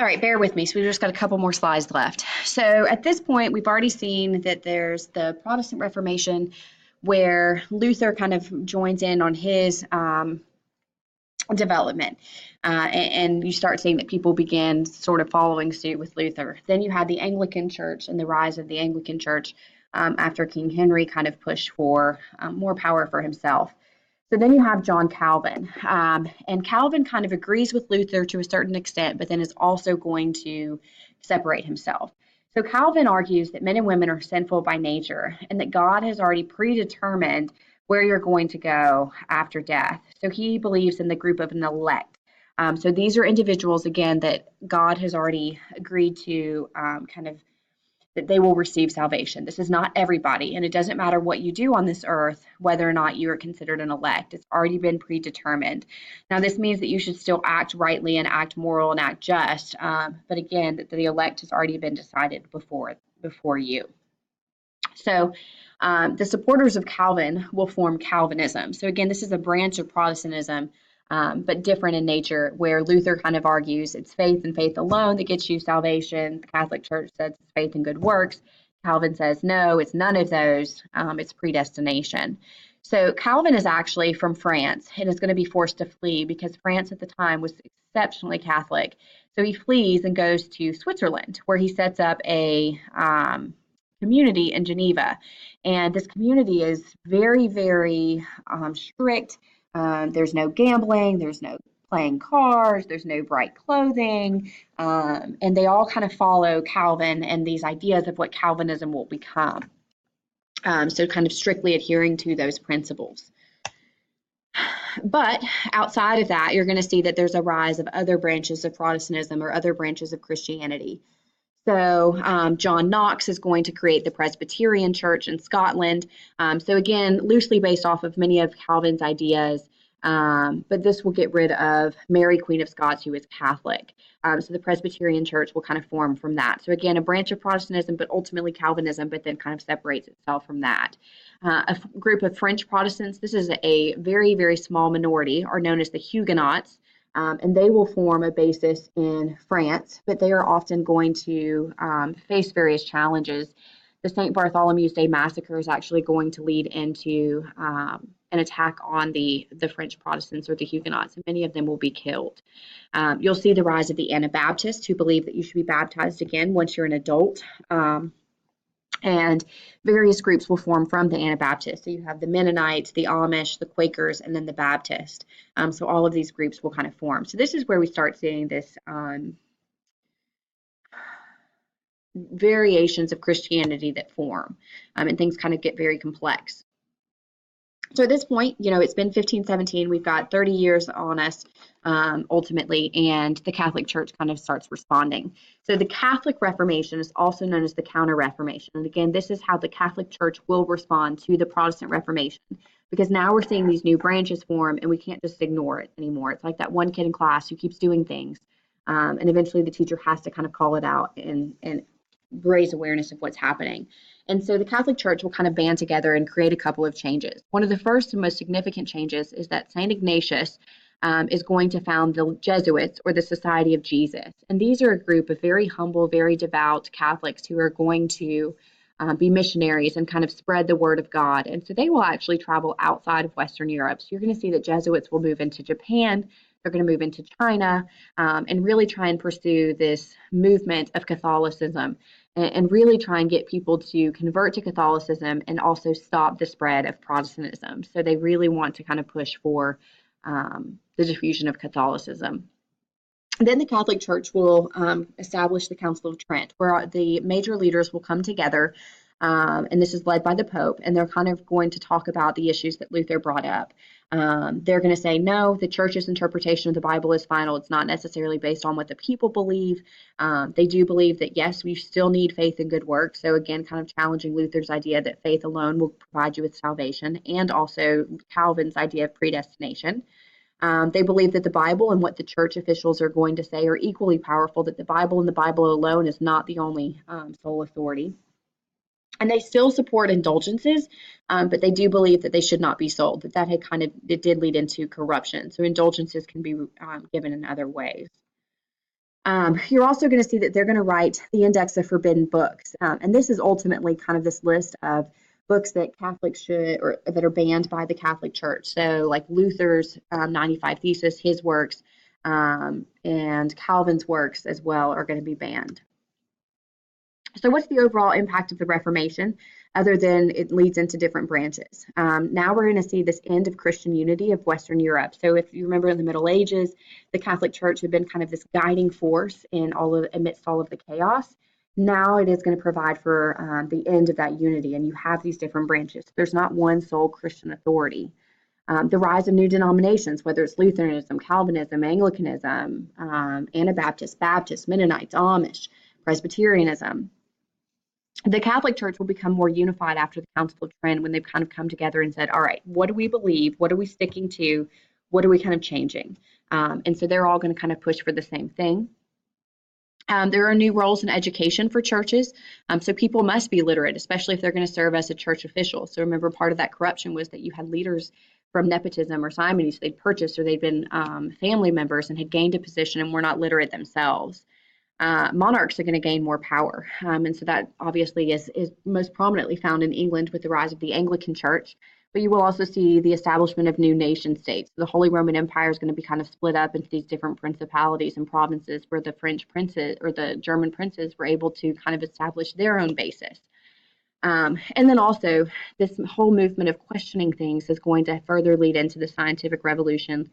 All right, bear with me. So we've just got a couple more slides left. So at this point, we've already seen that there's the Protestant Reformation, where Luther kind of joins in on his development. And you start seeing that people begin sort of following suit with Luther. Then you had the Anglican Church and the rise of the Anglican Church after King Henry kind of pushed for more power for himself. So then you have John Calvin, and Calvin kind of agrees with Luther to a certain extent, but then is also going to separate himself. So Calvin argues that men and women are sinful by nature and that God has already predetermined where you're going to go after death. So he believes in the group of an elect. So these are individuals, again, that God has already agreed to that they will receive salvation. This is not everybody, and it doesn't matter what you do on this earth, whether or not you are considered an elect. It's already been predetermined. Now, this means that you should still act rightly and act moral and act just, but again, that the elect has already been decided before you. So the supporters of Calvin will form Calvinism. So again, this is a branch of Protestantism, but different in nature, where Luther kind of argues it's faith and faith alone that gets you salvation. The Catholic Church says it's faith and good works. Calvin says, no, it's none of those. It's predestination. So Calvin is actually from France and is going to be forced to flee because France at the time was exceptionally Catholic. So he flees and goes to Switzerland, where he sets up a community in Geneva. And this community is very, very strict. There's no gambling, there's no playing cards, there's no bright clothing, and they all kind of follow Calvin and these ideas of what Calvinism will become. So kind of strictly adhering to those principles. But outside of that, you're going to see that there's a rise of other branches of Protestantism or other branches of Christianity. So John Knox is going to create the Presbyterian Church in Scotland. So again, loosely based off of many of Calvin's ideas, but this will get rid of Mary, Queen of Scots, who is Catholic. So the Presbyterian Church will kind of form from that. So again, a branch of Protestantism, but ultimately Calvinism, but then kind of separates itself from that. A group of French Protestants, this is a very, very small minority, are known as the Huguenots. And they will form a basis in France, but they are often going to face various challenges. The St. Bartholomew's Day massacre is actually going to lead into an attack on the French Protestants or the Huguenots, and many of them will be killed. You'll see the rise of the Anabaptists, who believe that you should be baptized again once you're an adult. And various groups will form from the Anabaptists. So you have the Mennonites, the Amish, the Quakers, and then the Baptist. So all of these groups will kind of form. So this is where we start seeing this variations of Christianity that form, and things kind of get very complex. So at this point, it's been 1517. We've got 30 years on us ultimately, and the Catholic Church kind of starts responding. So the Catholic Reformation is also known as the Counter-Reformation. And again, this is how the Catholic Church will respond to the Protestant Reformation, because now we're seeing these new branches form and we can't just ignore it anymore. It's like that one kid in class who keeps doing things, and eventually the teacher has to kind of call it out and raise awareness of what's happening. And so the Catholic Church will kind of band together and create a couple of changes. One of the first and most significant changes is that St. Ignatius is going to found the Jesuits, or the Society of Jesus. And these are a group of very humble, very devout Catholics who are going to be missionaries and kind of spread the word of God. And so they will actually travel outside of Western Europe. So you're going to see that Jesuits will move into Japan. They're going to move into China and really try and pursue this movement of Catholicism and really try and get people to convert to Catholicism and also stop the spread of Protestantism. So they really want to kind of push for the diffusion of Catholicism. Then the Catholic Church will establish the Council of Trent, where the major leaders will come together, and this is led by the Pope, and they're kind of going to talk about the issues that Luther brought up. They're going to say, no, the Church's interpretation of the Bible is final. It's not necessarily based on what the people believe. They do believe that, yes, we still need faith and good works. So again, kind of challenging Luther's idea that faith alone will provide you with salvation, and also Calvin's idea of predestination. They believe that the Bible and what the church officials are going to say are equally powerful, that the Bible and the Bible alone is not the only sole authority. And they still support indulgences, but they do believe that they should not be sold, that had it did lead into corruption. So indulgences can be given in other ways. You're also going to see that they're going to write the Index of Forbidden Books. And this is ultimately kind of this list of books that Catholics should, or that are banned by the Catholic Church. So like Luther's 95 Thesis, his works, and Calvin's works as well are going to be banned. So what's the overall impact of the Reformation, other than it leads into different branches? Now we're going to see this end of Christian unity of Western Europe. So if you remember in the Middle Ages, the Catholic Church had been kind of this guiding force in amidst all of the chaos. Now it is going to provide for the end of that unity, and you have these different branches. There's not one sole Christian authority. The rise of new denominations, whether it's Lutheranism, Calvinism, Anglicanism, Anabaptist, Baptist, Mennonites, Amish, Presbyterianism. The Catholic Church will become more unified after the Council of Trent, when they've kind of come together and said, all right, what do we believe? What are we sticking to? What are we kind of changing? And so they're all going to kind of push for the same thing. There are new roles in education for churches. So people must be literate, especially if they're going to serve as a church official. So remember, part of that corruption was that you had leaders from nepotism or simony. So they'd purchased, or they'd been family members and had gained a position and were not literate themselves. Monarchs are going to gain more power. And so that obviously is most prominently found in England with the rise of the Anglican Church. But you will also see the establishment of new nation states. The Holy Roman Empire is going to be kind of split up into these different principalities and provinces, where the French princes or the German princes were able to kind of establish their own basis. And then also, this whole movement of questioning things is going to further lead into the scientific revolution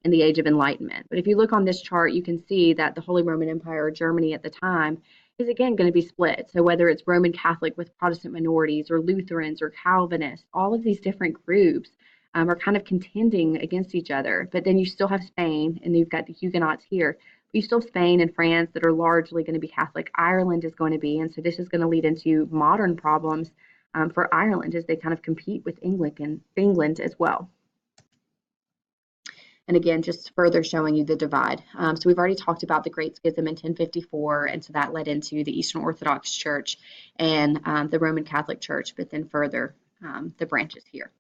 in the Age of Enlightenment. But if you look on this chart, you can see that the Holy Roman Empire, or Germany at the time, is again going to be split. So whether it's Roman Catholic with Protestant minorities, or Lutherans, or Calvinists, all of these different groups are kind of contending against each other. But then you still have Spain, and you've got the Huguenots here. But you still have Spain and France that are largely going to be Catholic. Ireland is going to be, and so this is going to lead into modern problems for Ireland as they kind of compete with England as well. And again, just further showing you the divide. So we've already talked about the Great Schism in 1054, and so that led into the Eastern Orthodox Church and the Roman Catholic Church, but then further the branches here.